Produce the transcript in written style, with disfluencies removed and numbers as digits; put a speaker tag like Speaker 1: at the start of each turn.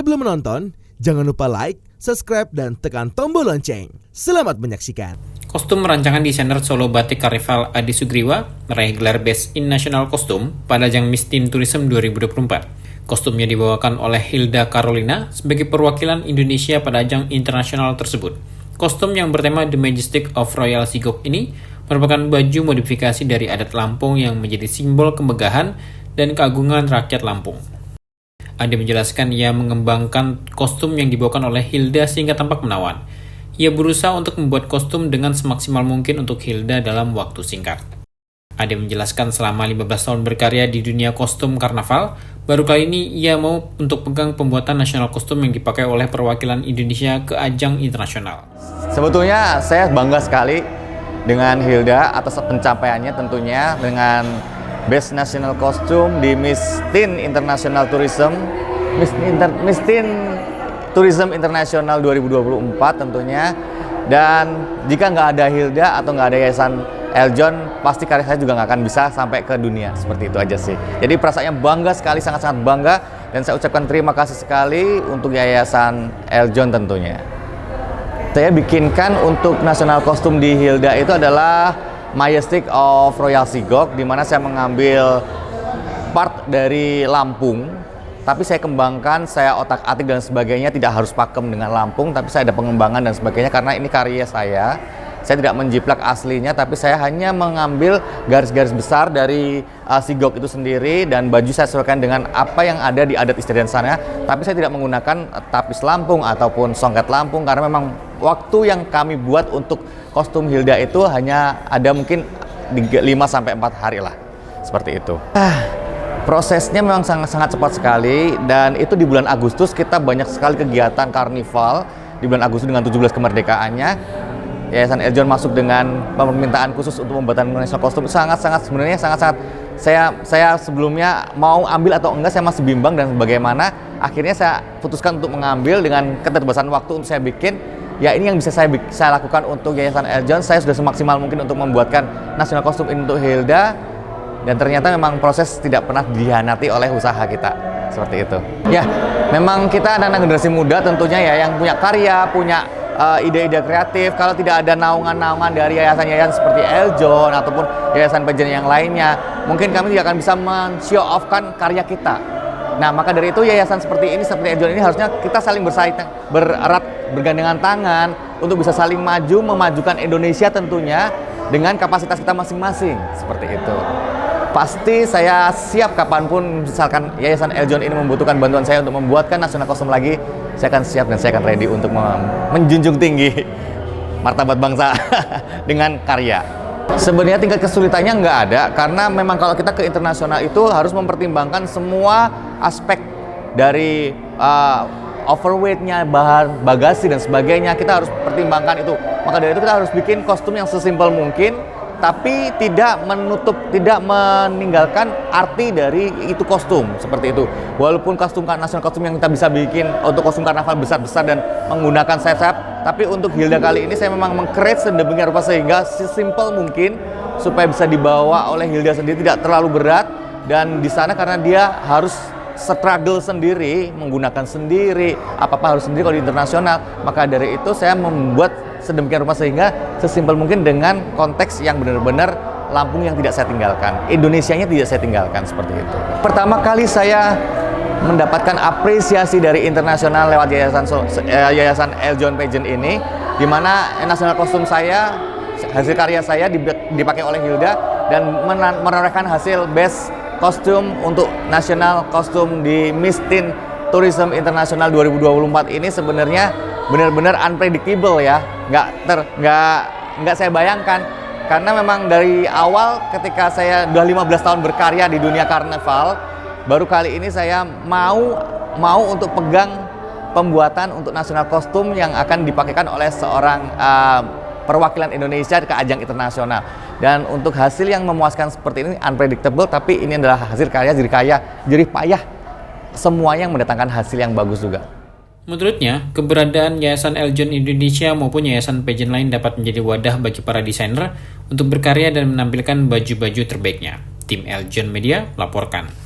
Speaker 1: Sebelum menonton, jangan lupa like, subscribe, dan tekan tombol lonceng. Selamat menyaksikan.
Speaker 2: Kostum rancangan desainer Solo Batik Carnival Adi Sugriwa meraih gelar Best in National Costume pada ajang Miss Teen Tourism 2024. Kostumnya dibawakan oleh Hilda Carolina sebagai perwakilan Indonesia pada ajang internasional tersebut. Kostum yang bertema The Majestic of Royal Sigok ini merupakan baju modifikasi dari adat Lampung yang menjadi simbol kemegahan dan keagungan rakyat Lampung. Adi menjelaskan ia mengembangkan kostum yang dibawakan oleh Hilda sehingga tampak menawan. Ia berusaha untuk membuat kostum dengan semaksimal mungkin untuk Hilda dalam waktu singkat. Adi menjelaskan selama 15 tahun berkarya di dunia kostum karnaval, baru kali ini ia mau untuk pegang pembuatan nasional kostum yang dipakai oleh perwakilan Indonesia ke ajang internasional.
Speaker 3: Sebetulnya saya bangga sekali dengan Hilda atas pencapaiannya tentunya dengan Best National Costume di Miss Teen International Tourism, Miss Teen Tourism International 2024 tentunya. Dan jika nggak ada Hilda atau nggak ada Yayasan Eljon, pasti karya saya juga nggak akan bisa sampai ke dunia. Seperti itu aja sih. Jadi perasaannya bangga sekali, sangat-sangat bangga. Dan saya ucapkan terima kasih sekali untuk Yayasan Eljon tentunya. Saya bikinkan untuk nasional kostum di Hilda itu adalah Majestic of Royal Sigok, di mana saya mengambil part dari Lampung, tapi saya kembangkan, saya otak-atik dan sebagainya, tidak harus pakem dengan Lampung, tapi saya ada pengembangan dan sebagainya karena ini karya saya. Saya tidak menjiplak aslinya, tapi saya hanya mengambil garis-garis besar dari Sigok itu sendiri, dan baju saya sesuaikan dengan apa yang ada di adat istiadat sana. Tapi saya tidak menggunakan tapis Lampung ataupun songket Lampung karena memang waktu yang kami buat untuk kostum Hilda itu hanya ada mungkin 5-4 hari lah, seperti itu. Prosesnya memang sangat cepat sekali, dan itu di bulan Agustus kita banyak sekali kegiatan karnival di bulan Agustus dengan 17 kemerdekaannya. Yayasan Eljon masuk dengan permintaan khusus untuk pembuatan nasional kostum. Sebenarnya sangat saya sebelumnya mau ambil atau enggak, saya masih bimbang, dan bagaimana akhirnya saya putuskan untuk mengambil dengan keterbatasan waktu untuk saya bikin. Ya, ini yang bisa saya lakukan untuk Yayasan Eljon. Saya sudah semaksimal mungkin untuk membuatkan nasional kostum ini untuk Hilda, dan ternyata memang proses tidak pernah dihianati oleh usaha kita, seperti itu. Ya, memang kita anak-anak generasi muda tentunya ya, yang punya karya, punya ide-ide kreatif. Kalau tidak ada naungan-naungan dari yayasan-yayasan seperti Eljon ataupun yayasan pageant yang lainnya, mungkin kami tidak akan bisa men-show off-kan karya kita. Nah, maka dari itu yayasan seperti ini, seperti Eljon ini, harusnya kita saling bergandengan tangan untuk bisa saling maju, memajukan Indonesia tentunya dengan kapasitas kita masing-masing, seperti itu. Pasti saya siap kapanpun misalkan Yayasan Eljon ini membutuhkan bantuan saya untuk membuatkan nasional kostum lagi, saya akan siap dan saya akan ready untuk menjunjung tinggi martabat bangsa dengan karya. Sebenarnya tingkat kesulitannya nggak ada, karena memang kalau kita ke internasional itu harus mempertimbangkan semua aspek dari overweight-nya, bahan bagasi dan sebagainya. Kita harus pertimbangkan itu. Maka dari itu kita harus bikin kostum yang sesimpel mungkin, tapi tidak meninggalkan arti dari itu kostum, seperti itu. Walaupun nasional kostum yang kita bisa bikin untuk kostum karnaval besar-besar dan menggunakan sayap-sayap, tapi untuk Hilda kali ini saya memang meng-create sedemikian rupa sehingga sesimpel mungkin supaya bisa dibawa oleh Hilda sendiri, tidak terlalu berat. Dan di sana karena dia harus struggle sendiri, menggunakan sendiri, apa-apa harus sendiri kalau di internasional, maka dari itu saya membuat sedemikian rupa sehingga sesimpel mungkin dengan konteks yang benar-benar Lampung yang tidak saya tinggalkan, Indonesianya tidak saya tinggalkan, seperti itu. Pertama kali saya mendapatkan apresiasi dari internasional lewat Yayasan Eljon Pageant ini, di mana nasional kostum saya, hasil karya saya dipakai oleh Hilda dan menorehkan hasil best kostum untuk nasional kostum di Miss Teen Tourism International 2024 ini. Sebenarnya benar-benar unpredictable ya, nggak saya bayangkan, karena memang dari awal ketika saya udah 15 tahun berkarya di dunia karnaval, baru kali ini saya mau untuk pegang pembuatan untuk nasional kostum yang akan dipakaikan oleh seorang perwakilan Indonesia ke ajang internasional. Dan untuk hasil yang memuaskan seperti ini, unpredictable, tapi ini adalah hasil karya jerih payah semuanya yang mendatangkan hasil yang bagus juga.
Speaker 2: Menurutnya, keberadaan Yayasan Eljon Indonesia maupun yayasan pageant lain dapat menjadi wadah bagi para desainer untuk berkarya dan menampilkan baju-baju terbaiknya. Tim Eljon Media laporkan.